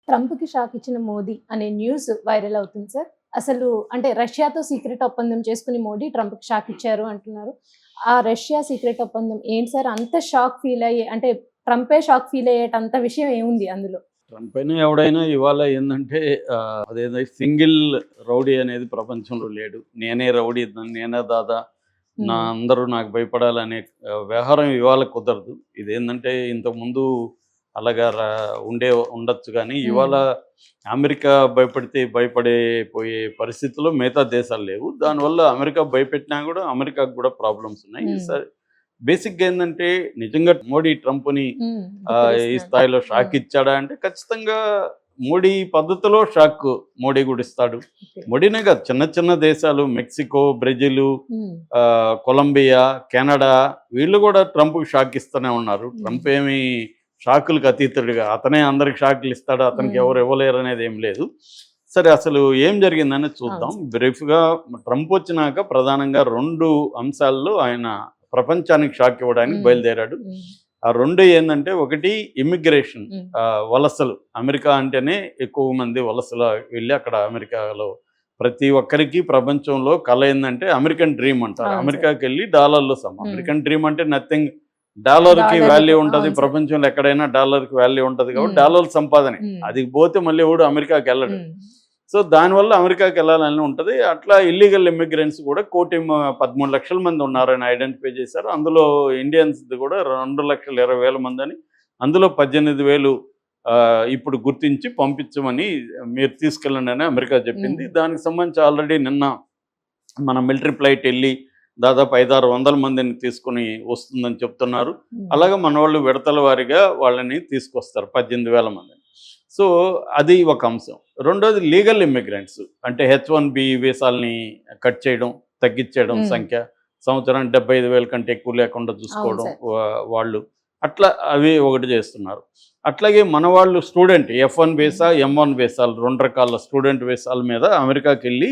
ట్రంప్‌కి shock ఇచ్చిన మోదీ అనే news viral అవుతుంది సార్. అసలు అంటే రష్యాతో సీక్రెట్ ఒప్పందం చేసుకొని మోదీ ట్రంప్‌కి షాక్ ఇచ్చారు అంటున్నారు. ఆ రష్యా సీక్రెట్ ఒప్పందం ఏంటి సార్? అంత షాక్ ఫీల్ అయ్యే అంటే ట్రంపే షాక్ ఫీల్ అయ్యేటంత విషయం ఏముంది అందులో? ట్రంప్ అయినా ఎవడైనా ఇవాళ ఏందంటే అదేదో సింగిల్ రౌడీ అనేది ప్రపంచంలో లేడు. నేనే రౌడీ, నేనే దాదా, హ్మ్. అందరూ నాకు భయపడాలనే వ్యవహారం ఇవాళ కుదరదు. ఇదేందంటే ఇంతకుముందు అలాగా ఉండొచ్చు కానీ, హ్మ్. ఇవాళ అమెరికా భయపడితే భయపడిపోయే పరిస్థితిలో మిగతా దేశాలు లేవు. దానివల్ల అమెరికా భయపెట్టినా కూడా అమెరికాకు కూడా ప్రాబ్లమ్స్ ఉన్నాయి. హ్మ్. సరే, బేసిక్‌గా ఏందంటే నిజంగా మోడీ ట్రంప్‌ని హ్మ్. ఈ బుజ్జగిస్తున్నాడు. స్థాయిలో హ్మ్. షాక్ ఇచ్చాడా అంటే ఖచ్చితంగా మోడీ పద్ధతిలో షాక్ మోడీ కూడా ఇస్తాడు. ఓకే. మోడీనే కాదు, చిన్న చిన్న దేశాలు మెక్సికో, బ్రెజిలు, హ్మ్. కొలంబియా, కెనడా వీళ్ళు కూడా ట్రంప్‌కి షాక్ ఇస్తూనే ఉన్నారు. హ్మ్. ట్రంప్ ఏమి షాకులకు అతీతుడుగా అతనే అందరికి షాకులు ఇస్తాడు, అతనికి హ్మ్. ఎవరు ఇవ్వలేరు అనేది ఏం లేదు. సరే, అసలు ఏం జరిగిందని అవును చూద్దాం సార్. బ్రీఫ్‌గా. ట్రంప్ వచ్చినాక ప్రధానంగా 2 అంశాల్లో ఆయన ప్రపంచానికి షాక్ ఇవ్వడానికి హ్మ్. బయలుదేరాడు. హ్మ్. ఆ 2 ఏందంటే, ఒకటి ఇమ్మిగ్రేషన్, హ్మ్. వలసలు. అమెరికా అంటేనే ఎక్కువ మంది వలసలు వెళ్ళి అక్కడ అమెరికాలో ప్రతి ఒక్కరికి ప్రపంచంలో కల ఏందంటే అమెరికన్ డ్రీమ్ అంటారు. అవును సార్. అమెరికాకెళ్ళి డాలర్‌లో హ్మ్. అమెరికన్ డ్రీమ్ అంటే నథింగ్. డాలర్‌కి డాలర్‌లతో వాల్యూ ఉంటది. అవును సార్. ప్రపంచంలో ఎక్కడైనా డాలర్‌కి వాల్యూ ఉంటది కాబట్టి హ్మ్. డాలర్ల సంపాదనే. హ్మ్. అది పోతే మళ్ళీ ఎవడు అమెరికాకెళ్ళడు. హ్మ్. సో, దానివల్ల అమెరికాకెళ్ళాలని ఉంటది. అట్లా ఇల్లీగల్ ఇమ్మిగ్రెంట్స్ కూడా 13,00,000 మంది ఉన్నారని ఐడెంటిఫై చేశారు. అందులో ఇండియన్స్‌ది కూడా 2,20,000 మందని, అందులో 18,000 ఇప్పుడు గుర్తించి పంపించమని, మీరు తీసుకెళ్ళండి అని అమెరికా చెప్పింది. హ్మ్. దానికి సంబంధించి ఆల్రెడీ నిన్న మన మిలిటరీ ఫ్లైట్ వెళ్ళి దాదాపు 500-600 మందిని తీసుకొని వస్తుందని చెప్తున్నారు. హ్మ్. అలాగే మనోళ్ళు విడతల వారీగా వాళ్ళని తీసుకొస్తారు 18,000 మందిని. సో, అది ఒక అంశం. రెండోది లీగల్ ఇమ్మిగ్రెంట్స్, అంటే హెచ్-1బీ వీసాలని కట్ చేయడం, తగ్గించేయడం హ్మ్. సంఖ్య. సంవత్సరానికి 75,000 కంటే ఎక్కువ లేకుండా అవును చూసుకోవడం సార్. వాళ్ళు. అట్లా అవి ఒకటి చేస్తున్నారు. అట్లాగే మన వాళ్ళు స్టూడెంట్ ఎఫ్-1 హ్మ్. వీసా, ఎం-1 వీసాలు 2 రకాల స్టూడెంట్ వీసాల మీద అమెరికాకెళ్ళి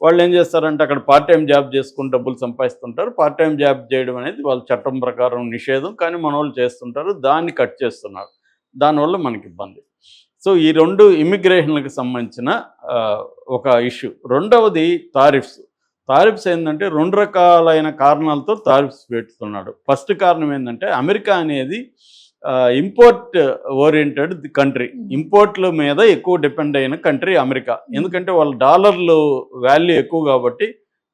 వాళ్ళేం చేస్తారంటే అక్కడ పార్ట్ టైమ్ జాబ్ చేసుకొని డబ్బులు సంపాదిస్తుంటారు. పార్ట్ టైమ్ జాబ్ చేయడం అనేది వాళ్ళ చట్టం ప్రకారం నిషేధం. కానీ మనోళ్ళు చేస్తుంటారు. దాన్ని కట్ చేస్తున్నారు. దానివల్ల మనకి ఇబ్బంది. సో, ఈ 2 ఇమ్మిగ్రేషన్‌లకు సంబంధించిన ఒక ఇష్యూ. రెండవది టారిఫ్స్. టారిఫ్స్ ఏందంటే 2 రకాలైన కారణాలతో టారిఫ్స్ పెడుతున్నాడు. ఫస్ట్ కారణం ఏందంటే, అమెరికా అనేది ఇంపోర్ట్ ఓరియెంటెడ్ కంట్రీ. హ్మ్. ఇంపోర్ట్‌ల మీద ఎక్కువ డిపెండ్ అయిన కంట్రీ అమెరికా. హ్మ్. ఎందుకంటే వాళ్ళ డాలర్లు వాల్యూ ఎక్కువ కాబట్టి,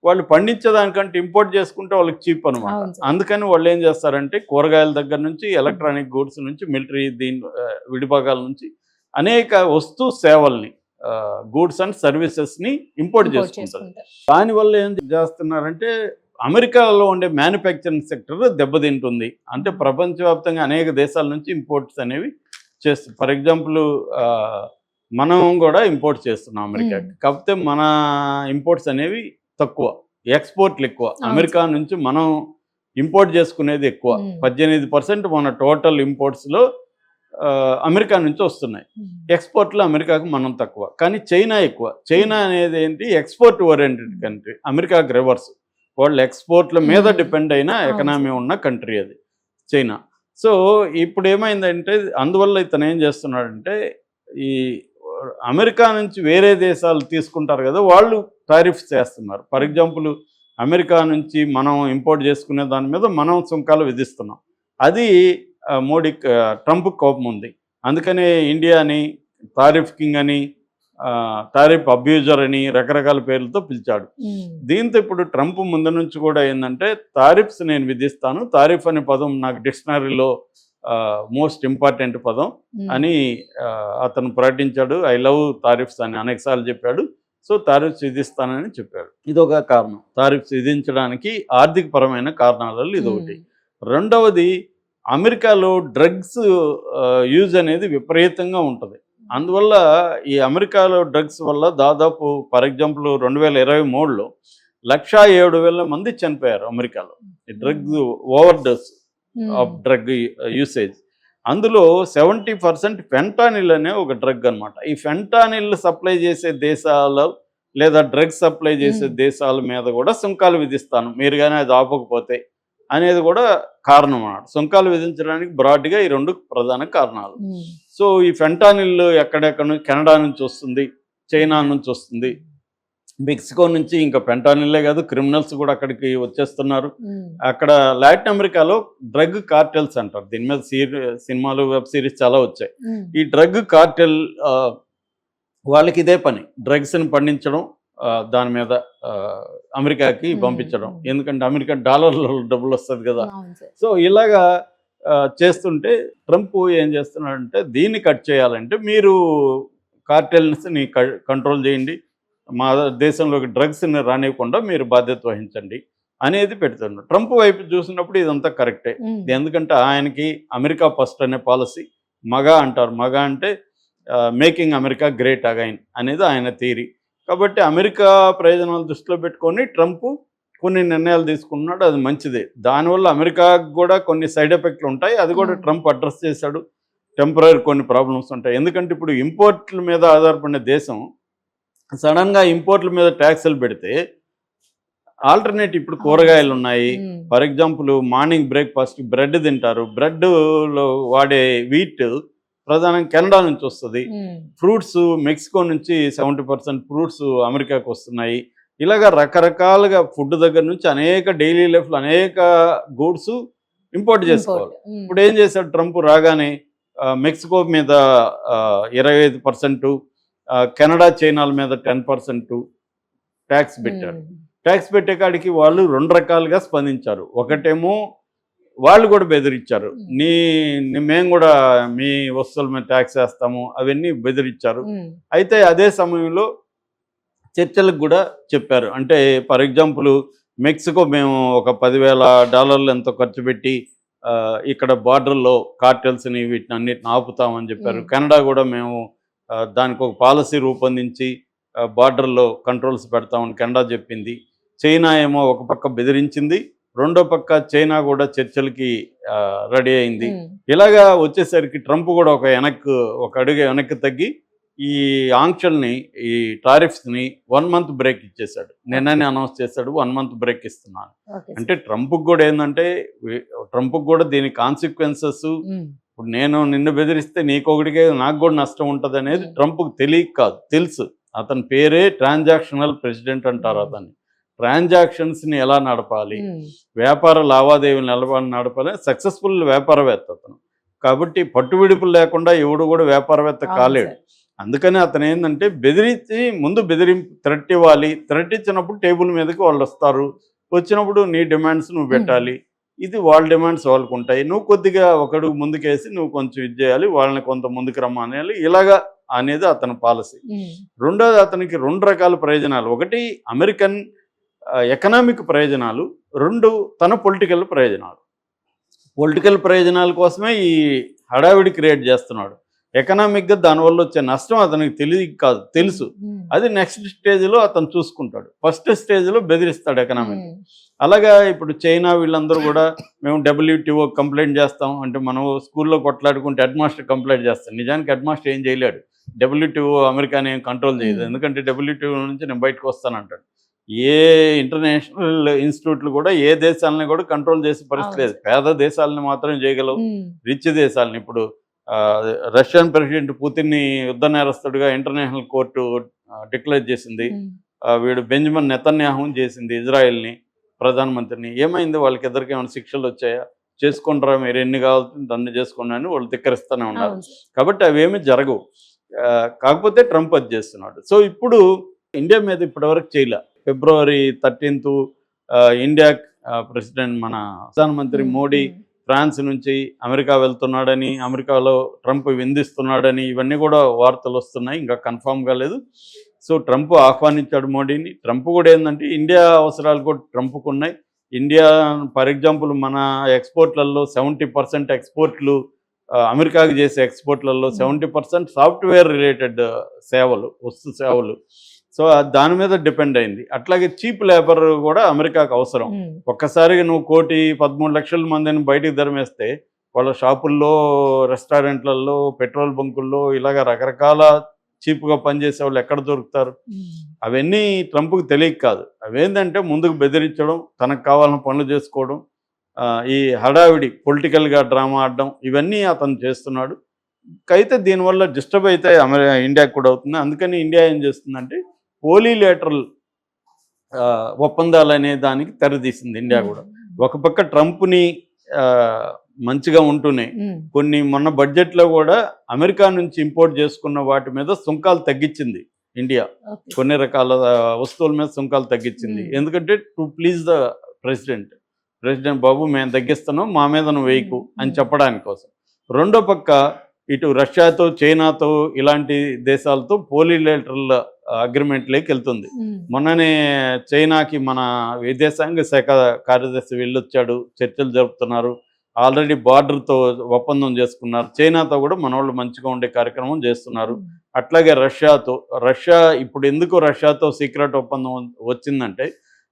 వాళ్ళు పండించేదానికంటే ఇంపోర్ట్ చేసుకుంటే వాళ్ళకి చీప్ అనమాట. అవును సార్. అందుకని వాళ్ళేం చేస్తారంటే, కూరగాయల దగ్గర నుంచి, హ్మ్. ఎలక్ట్రానిక్ గూడ్స్ నుంచి, మిలిటరీ విడిభాగాల నుంచి అనేక సేవల్ని, గూడ్స్ అండ్ సర్వీసెస్‌ని ఇంపోర్ట్ ఇంపోర్ట్ చేసుకుంటది. చేసుకుంటారు. దానివల్ల ఏం చేస్తున్నారంటే, అమెరికాలో ఉండే మ్యానుఫ్యాక్చరింగ్ సెక్టర్ దెబ్బతింటుంది. అంటే హ్మ్. ప్రపంచవ్యాప్తంగా అనేక దేశాల నుంచి ఇంపోర్ట్స్ అనేవి ఫర్ ఎగ్జాంపుల్ ఆహ్, మనం గూడా ఇంపోర్ట్ చేస్తున్నాం హ్మ్. అమెరికాకి. కాకపోతే మన ఇంపోర్ట్స్ అనేవి తక్కువ. ఎక్స్‌పోర్ట్‌లు ఎక్కువ. అవును అమెరికా సార్. నుంచి మనం ఇంపోర్ట్ చేసుకునేది ఎక్కువ. హ్మ్. 18% మన టోటల్ ఇంపోర్ట్స్‌లో అమెరికా నుంచి వస్తున్నాయి. హ్మ్. ఎక్స్‌పోర్ట్‌లో అమెరికాకు మనం తక్కువ. కానీ చైనా ఎక్కువ. హ్మ్. చైనా అనేది ఏంటి, ఎక్స్‌పోర్ట్ ఓరియెంటెడ్ హ్మ్. కంట్రీ. అమెరికాకి రివర్స్. వాళ్ళు ఎక్స్‌పోర్ట్‌ల మీద హ్మ్. డిపెండ్ అయిన అవును ఎకానమీ సార్. ఉన్న కంట్రీ అది చైనా. సో, ఇప్పుడేమైందంటే అందువల్ల ఇతను ఏం చేస్తున్నాడంటే, ఈ అమెరికా నుంచి వేరే దేశాలు తీసుకుంటారు కదా! వాళ్ళు టారిఫ్స్ చేస్తున్నారు. ఫర్ హ్మ్. ఎగ్జాంపుల్ అమెరికా నుంచి మనం ఇంపోర్ట్ చేసుకునే దాని మీద మనం సుంకాలు విధిస్తున్నాం. అది ట్రంప్‌కి కోపముంది. అందుకనే ఇండియాని టారిఫ్ కింగ్ అని, టారిఫ్ అబ్యూజర్ అని రకరకాల పేర్లతో పిలిచాడు. హ్మ్. దీంతో ఇప్పుడు ట్రంప్ ముందు నుంచి కూడా ఏందంటే, టారిఫ్స్ నేను విధిస్తాను. టారిఫ్ అనే పదం నాకు డిక్షనరీలో మోస్ట్ ఇంపార్టెంట్ పదం హ్మ్. అని అతను ప్రకటించాడు. ఐ లవ్ టారిఫ్స్ అని అనేక సార్లు చెప్పాడు. సో, టారిఫ్స్ విధిస్తానని చెప్పాడు. ఇదొక కారణం. టారిఫ్స్ విధించడానికి ఆర్థికపరమైన కారణాలలో హ్మ్. ఇదొకటి. రెండవది, అమెరికాలో డ్రగ్స్ యూజ్ అనేది విపరీతంగా ఉంటది. అందువల్ల ఈ అమెరికాలో డ్రగ్స్ వల్ల దాదాపు ఫర్ ఎగ్జాంపుల్ 2023లో 1,07,000 మంది చనిపోయారు అమెరికాలో. ఈ డ్రగ్స్ హ్మ్. ఓవర్‌డోస్ హ్మ్. Of drug usage. అందులో 70% ఫెంటానిల్ అనే ఒక డ్రగ్ అనమాట. ఈ ఫెంటానిల్ సప్లై చేసే దేశాలు లేదా డ్రగ్స్ సప్లై చేసే హ్మ్. దేశాల మీద కూడా సుంకాలు విధిస్తాను, మీరు గాని అది ఆపకపోతే అనేది కూడా కారణం అన్నమాట. సుంకాలు విధించడానికి బ్రాడ్గా ఈ 2 ప్రధాన కారణాలు. సో ఈ ఫెంటానిల్ ఎక్కడెక్కడ నుంచి, కెనడా నుంచి వస్తుంది, చైనా నుంచి వస్తుంది, మెక్సికో నుంచి ఇంకా ఫెంటానిల్లే కాదు క్రిమినల్స్ కూడా అక్కడికి వచ్చేస్తున్నారు. అక్కడ లాటిన్ అమెరికాలో డ్రగ్ కార్టెల్స్ అంటారు. దీని మీద సినిమాలు, వెబ్ సిరీస్ చాలా వచ్చాయి. ఈ డ్రగ్ కార్టెల్ వాళ్ళకి ఇదే పని, డ్రగ్స్ని పండించడం, దాని మీద అమెరికాకి పంపించడం. ఎందుకంటే అమెరికా డాలర్లో డబ్బులు వస్తుంది కదా. సో ఇలాగా చేస్తుంటే ట్రంప్ ఏం చేస్తున్నాడంటే, దీన్ని కట్ చేయాలంటే మీరు కార్టెల్స్ని కంట్రోల్ చేయండి, మా దేశంలోకి డ్రగ్స్ని రానివ్వకుండా మీరు బాధ్యత వహించండి అనేది పెడుతున్నాడు. ట్రంప్ వైపు చూసినప్పుడు ఇదంతా కరెక్టే. ఎందుకంటే ఆయనకి అమెరికా ఫస్ట్ అనే పాలసీ, మగా అంటారు. మగా అంటే మేకింగ్ అమెరికా గ్రేట్ అగైన్ అనేది ఆయన థియరీ. కాబట్టి అమెరికా ప్రయోజనాలు దృష్టిలో పెట్టుకొని ట్రంప్ కొన్ని నిర్ణయాలు తీసుకున్నాడు. అది మంచిదే. దానివల్ల అమెరికాకు కూడా కొన్ని సైడ్ ఎఫెక్ట్లు ఉంటాయి. అది కూడా ట్రంప్ అడ్రస్ చేశాడు. టెంపరరీ కొన్ని ప్రాబ్లమ్స్ ఉంటాయి. ఎందుకంటే ఇప్పుడు ఇంపోర్ట్ల మీద ఆధారపడిన దేశం సడన్గా ఇంపోర్ట్ల మీద ట్యాక్సులు పెడితే ఆల్టర్నేట్ ఇప్పుడు కూరగాయలు ఉన్నాయి. For example morning breakfast bread తింటారు. బ్రెడ్లో వాడే వీట్ ప్రధానంగా కెనడా నుంచి వస్తుంది. ఫ్రూట్స్ మెక్సికో నుంచి 70% ఫ్రూట్స్ అమెరికాకు వస్తున్నాయి. ఇలాగ రకరకాలుగా ఫుడ్ దగ్గర నుంచి అనేక డైలీ లైఫ్లో అనేక గూడ్స్ ఇంపోర్ట్ చేసుకోవాలి. ఇప్పుడు ఏం చేశాడు ట్రంప్ రాగానే, మెక్సికో మీద 25%, కెనడా చైనాల మీద 10% ట్యాక్స్ పెట్టారు. ట్యాక్స్ పెట్టే కాడికి వాళ్ళు 2 రకాలుగా స్పందించారు. ఒకటేమో వాళ్ళు కూడా బెదిరించారు, మేము కూడా మీ వస్తువుల మీద ట్యాక్స్ వేస్తాము, అవన్నీ బెదిరించారు. అయితే అదే సమయంలో చర్చలకు కూడా చెప్పారు. అంటే ఫర్ ఎగ్జాంపుల్ మెక్సికో మేము ఒక $10,000 ఎంతో ఖర్చు పెట్టి ఇక్కడ బార్డర్లో కార్టెల్స్ని వీటిని అన్నిటిని ఆపుతామని చెప్పారు. కెనడా కూడా మేము దానికి ఒక పాలసీ రూపొందించి బార్డర్లో కంట్రోల్స్ పెడతామని కెనడా చెప్పింది. చైనా ఏమో ఒక పక్క బెదిరించింది, రెండో పక్క చైనా కూడా చర్చలకి రెడీ అయింది. ఇలాగా వచ్చేసరికి ట్రంప్ కూడా ఒక అడుగు వెనక్కి తగ్గి ఈ ఆంక్షల్ని, ఈ టారిఫ్స్ని 1 month బ్రేక్ ఇచ్చేశాడు. నిన్ననే అనౌన్స్ చేశాడు 1 month బ్రేక్ ఇస్తున్నాను. అంటే ట్రంప్కి కూడా ఏంటంటే, ట్రంప్కి కూడా దీని కాన్సిక్వెన్సెస్, ఇప్పుడు నేను నిన్ను బెదిరిస్తే నీకొకటికే నాకు కూడా నష్టం ఉంటుంది అనేది ట్రంప్కి తెలియక కాదు, తెలుసు. అతని పేరే ట్రాన్సాక్షనల్ ప్రెసిడెంట్ అంటారు. అతన్ని ట్రాన్సాక్షన్స్ని ఎలా నడపాలి, వ్యాపార లావాదేవీలను ఎలా నడపాలి, సక్సెస్ఫుల్ వ్యాపారవేత్త అతను. కాబట్టి పట్టువిడుపులు లేకుండా ఎవడు కూడా వ్యాపారవేత్త కాలేడు. అందుకని అతను ఏంటంటే బెదిరించి ముందు థ్రెట్ ఇవ్వాలి. థ్రెట్ ఇచ్చినప్పుడు టేబుల్ మీదకి వాళ్ళు వస్తారు. వచ్చినప్పుడు నీ డిమాండ్స్ నువ్వు పెట్టాలి. ఇది వాళ్ళ డిమాండ్స్ వాళ్ళకు ఉంటాయి. నువ్వు కొద్దిగా ఒకడుగు ముందుకేసి నువ్వు కొంచెం ఇది చేయాలి, వాళ్ళని కొంత ముందుకు రమ్మనేయాలి. ఇలాగా అనేది అతని పాలసీ. రెండోది, అతనికి 2 రకాల ప్రయోజనాలు. ఒకటి అమెరికన్ ఎకనామిక్ ప్రయోజనాలు, 2 తన పొలిటికల్ ప్రయోజనాలు. పొలిటికల్ ప్రయోజనాల కోసమే ఈ హడావిడి క్రియేట్ చేస్తున్నాడు. ఎకనామిక్గా దానివల్ల వచ్చే నష్టం అతనికి తెలియదు కాదు, తెలుసు. అది నెక్స్ట్ స్టేజ్లో అతను చూసుకుంటాడు. ఫస్ట్ స్టేజ్లో బెదిరిస్తాడు ఎకనామిక్. అలాగా ఇప్పుడు చైనా వీళ్ళందరూ కూడా మేము WTO కంప్లైంట్ చేస్తాం అంటే, మనం స్కూల్లో కొట్లాడుకుంటే హెడ్ మాస్టర్ కంప్లైంట్ చేస్తాం. నిజానికి హెడ్ మాస్టర్ ఏం చేయలేడు. WTO అమెరికాని ఏం కంట్రోల్ చేయదు. ఎందుకంటే WTO నుంచి నేను బయటకు వస్తానంటాడు. ఏ ఇంటర్నేషనల్ ఇన్స్టిట్యూట్లు కూడా ఏ దేశాలని కూడా కంట్రోల్ చేసే పరిస్థితి లేదు. పేద దేశాలని మాత్రం చేయగలవు, రిచ్ దేశాలని. ఇప్పుడు రష్యన్ ప్రెసిడెంట్ పుతిన్ని యుద్ధ నేరస్తుడిగా ఇంటర్నేషనల్ కోర్టు డిక్లేర్ చేసింది. వీడు బెంజమిన్ నెతన్యాహు చేసింది, ఇజ్రాయెల్ని ప్రధానమంత్రిని. ఏమైంది? వాళ్ళకి ఇద్దరికి ఏమైనా శిక్షలు వచ్చాయా? చేసుకుంటారా మీరు, ఎన్ని కావాల్సింది అన్ని చేసుకోండి అని వాళ్ళు ధిక్కరిస్తూనే ఉన్నారు. కాబట్టి అవేమీ జరగవు. కాకపోతే ట్రంప్ అది చేస్తున్నాడు. సో ఇప్పుడు ఇండియా మీద ఇప్పటివరకు చేయలే. February 13th ఇండియా ప్రెసిడెంట్ మన ప్రధానమంత్రి మోడీ ఫ్రాన్స్ నుంచి అమెరికా వెళ్తున్నాడని, అమెరికాలో ట్రంప్ విందిస్తున్నాడని ఇవన్నీ కూడా వార్తలు వస్తున్నాయి. ఇంకా కన్ఫామ్ కాలేదు. సో ట్రంప్ ఆహ్వానించాడు మోడీని. ట్రంప్ కూడా ఏంటంటే ఇండియా అవసరాలు కూడా ట్రంప్కు ఉన్నాయి. ఇండియా ఫర్ ఎగ్జాంపుల్ మన ఎక్స్పోర్ట్లలో 70% ఎక్స్పోర్ట్లు, అమెరికాకి చేసే ఎక్స్పోర్ట్లలో 70% సాఫ్ట్వేర్ రిలేటెడ్ సేవలు, వస్తు సేవలు. సో దాని మీద డిపెండ్ అయింది. అట్లాగే చీప్ లేబర్ కూడా అమెరికాకు అవసరం. ఒక్కసారిగా నువ్వు 1,13,00,000 మందిని బయటికి ధర్మేస్తే వాళ్ళ షాపుల్లో, రెస్టారెంట్లలో, పెట్రోల్ బంకుల్లో ఇలాగ రకరకాల చీప్గా పనిచేసే వాళ్ళు ఎక్కడ దొరుకుతారు? అవన్నీ ట్రంప్కి తెలియక కాదు. అవేంటంటే ముందుకు బెదిరించడం, తనకు కావాలని పనులు చేసుకోవడం, ఈ హడావిడి పొలిటికల్గా డ్రామా ఆడడం ఇవన్నీ అతను చేస్తున్నాడు. అయితే దీనివల్ల డిస్టర్బ్ అయితే ఇండియాకి కూడా అవుతుంది. అందుకని ఇండియా ఏం చేస్తుందంటే పోలీలేటరల్ ఒప్పందాలు అనే దానికి తెరదీసింది ఇండియా కూడా. ఒక పక్క ట్రంప్ని మంచిగా ఉంటూనే కొన్ని మొన్న బడ్జెట్లో కూడా అమెరికా నుంచి ఇంపోర్ట్ చేసుకున్న వాటి మీద సుంకాలు తగ్గించింది ఇండియా. కొన్ని రకాల వస్తువుల మీద సుంకాలు తగ్గించింది. ఎందుకంటే టు ప్లీజ్ ద ప్రెసిడెంట్ బాబు మేము తగ్గిస్తున్నాం, మా మీద నువ్వు వేయకు అని చెప్పడానికి కోసం. రెండో పక్క ఇటు రష్యాతో చైనాతో ఇలాంటి దేశాలతో పోలీలేటరల్ అగ్రిమెంట్లోకి వెళ్తుంది. మొన్ననే చైనాకి మన విదేశాంగ శాఖ కార్యదర్శి వెళ్ళొచ్చాడు, చర్చలు జరుపుతున్నారు. ఆల్రెడీ బార్డర్తో ఒప్పందం చేసుకున్నారు. చైనాతో కూడా మన వాళ్ళు మంచిగా ఉండే కార్యక్రమం చేస్తున్నారు. అట్లాగే రష్యా ఇప్పుడు ఎందుకు రష్యాతో సీక్రెట్ ఒప్పందం వచ్చిందంటే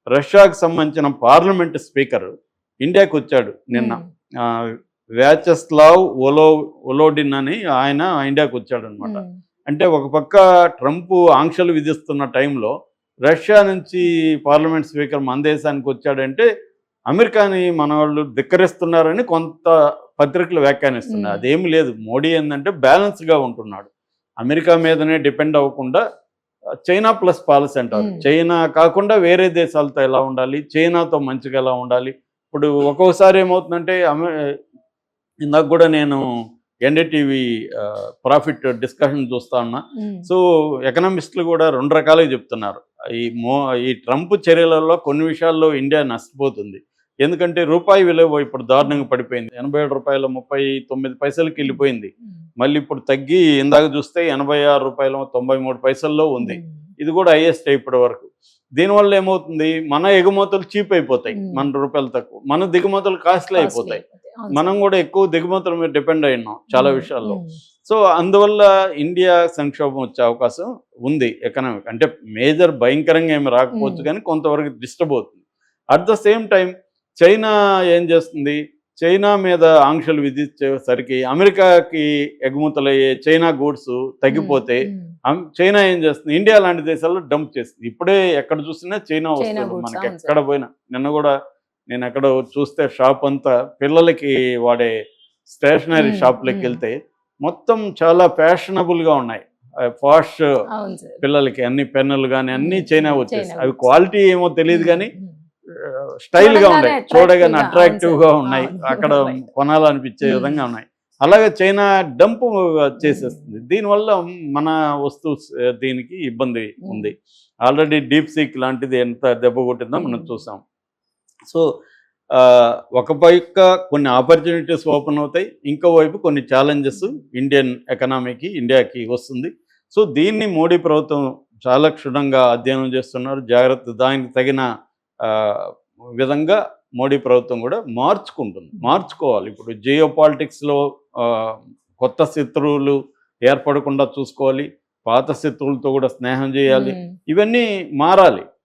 రష్యాకు సంబంధించిన పార్లమెంట్ స్పీకర్ ఇండియాకి వచ్చాడు నిన్న. వ్యాచెస్లావ్ ఒలోడిన్ అని ఆయన ఇండియాకి వచ్చాడు అనమాట. అంటే ఒక పక్క ట్రంప్ ఆంక్షలు విధిస్తున్న టైంలో రష్యా నుంచి పార్లమెంట్ స్పీకర్ మన దేశానికి వచ్చాడంటే అమెరికాని మన వాళ్ళు ధిక్కరిస్తున్నారని కొంత పత్రికలు వ్యాఖ్యానిస్తున్నాయి. అదేమి లేదు. మోడీ ఏంటంటే బ్యాలెన్స్గా ఉంటున్నాడు. అమెరికా మీదనే డిపెండ్ అవ్వకుండా చైనా ప్లస్ పాలసీ అంటారు. చైనా కాకుండా వేరే దేశాలతో ఎలా ఉండాలి, చైనాతో మంచిగా ఎలా ఉండాలి. ఇప్పుడు ఒక్కొక్కసారి ఏమవుతుందంటే ఇందాక కూడా నేను ఎన్డీటీవీ ప్రాఫిట్ డిస్కషన్ చూస్తా ఉన్నా. సో ఎకనామిస్టులు కూడా రెండు రకాలుగా చెప్తున్నారు. ఈ ట్రంప్ చర్యలలో కొన్ని విషయాల్లో ఇండియా నష్టపోతుంది. ఎందుకంటే రూపాయి విలువ ఇప్పుడు దారుణంగా పడిపోయింది. 87 రూపాయల 39 పైసలకి వెళ్ళిపోయింది. మళ్ళీ ఇప్పుడు తగ్గి ఇందాక చూస్తే 86 రూపాయల 93 పైసల్లో ఉంది. ఇది కూడా హైయెస్ట్ ఇప్పటి వరకు. దీనివల్ల ఏమవుతుంది, మన ఎగుమతులు చీప్ అయిపోతాయి, మన రూపాయలు తక్కువ, మన దిగుమతులు కాస్ట్లీ అయిపోతాయి. మనం కూడా ఎక్కువ దిగుమతుల మీద డిపెండ్ అయినాం చాలా విషయాల్లో. సో అందువల్ల ఇండియా సంక్షోభం వచ్చే అవకాశం ఉంది. ఎకనామిక్ అంటే మేజర్ భయంకరంగా ఏమి రాకపోవచ్చు, కానీ కొంతవరకు డిస్టర్బ్ అవుతుంది. At the same time China ఏం చేస్తుంది, చైనా మీద ఆంక్షలు విధించేసరికి అమెరికాకి ఎగుమతులయ్యే చైనా గూడ్స్ తగ్గిపోతే చైనా ఏం చేస్తుంది, ఇండియా లాంటి దేశాల్లో డంప్ చేస్తుంది. ఇప్పుడే ఎక్కడ చూసినా చైనా వస్తుంది మనకి. ఎక్కడ పోయినా నిన్న కూడా నేను ఎక్కడ చూస్తే షాప్ అంతా పిల్లలకి వాడే స్టేషనరీ షాప్లోకి వెళ్తే మొత్తం చాలా ఫ్యాషనబుల్గా ఉన్నాయి. ఫాష్ పిల్లలకి అన్ని పెన్నులు కానీ అన్నీ చైనా వచ్చేసి, అవి క్వాలిటీ ఏమో తెలియదు కానీ స్టైల్గా ఉన్నాయి, చూడగానే అట్రాక్టివ్గా ఉన్నాయి, అక్కడ కొనాలనిపించే విధంగా ఉన్నాయి. అలాగే చైనా డంప్ చేసేస్తుంది. దీనివల్ల మన వస్తువు దీనికి ఇబ్బంది ఉంది. ఆల్రెడీ డీప్ సీక్ లాంటిది ఎంత దెబ్బ కొట్టిందో మనం చూసాం. సో ఒక పక్క కొన్ని ఆపర్చునిటీస్ ఓపెన్ అవుతాయి, ఇంకో వైపు కొన్ని ఛాలెంజెస్ ఇండియన్ ఎకనామీకి ఇండియాకి వస్తుంది. సో దీన్ని మోడీ ప్రభుత్వం చాలా క్షుణ్ణంగా అధ్యయనం చేస్తున్నారు. దానికి తగిన విధంగా మోడీ ప్రభుత్వం కూడా మార్చుకోవాలి. ఇప్పుడు జియో పాలిటిక్స్లో కొత్త శత్రువులు ఏర్పడకుండా చూసుకోవాలి, పాత శత్రువులతో కూడా స్నేహం చేయాలి. ఇవన్నీ మారాలి.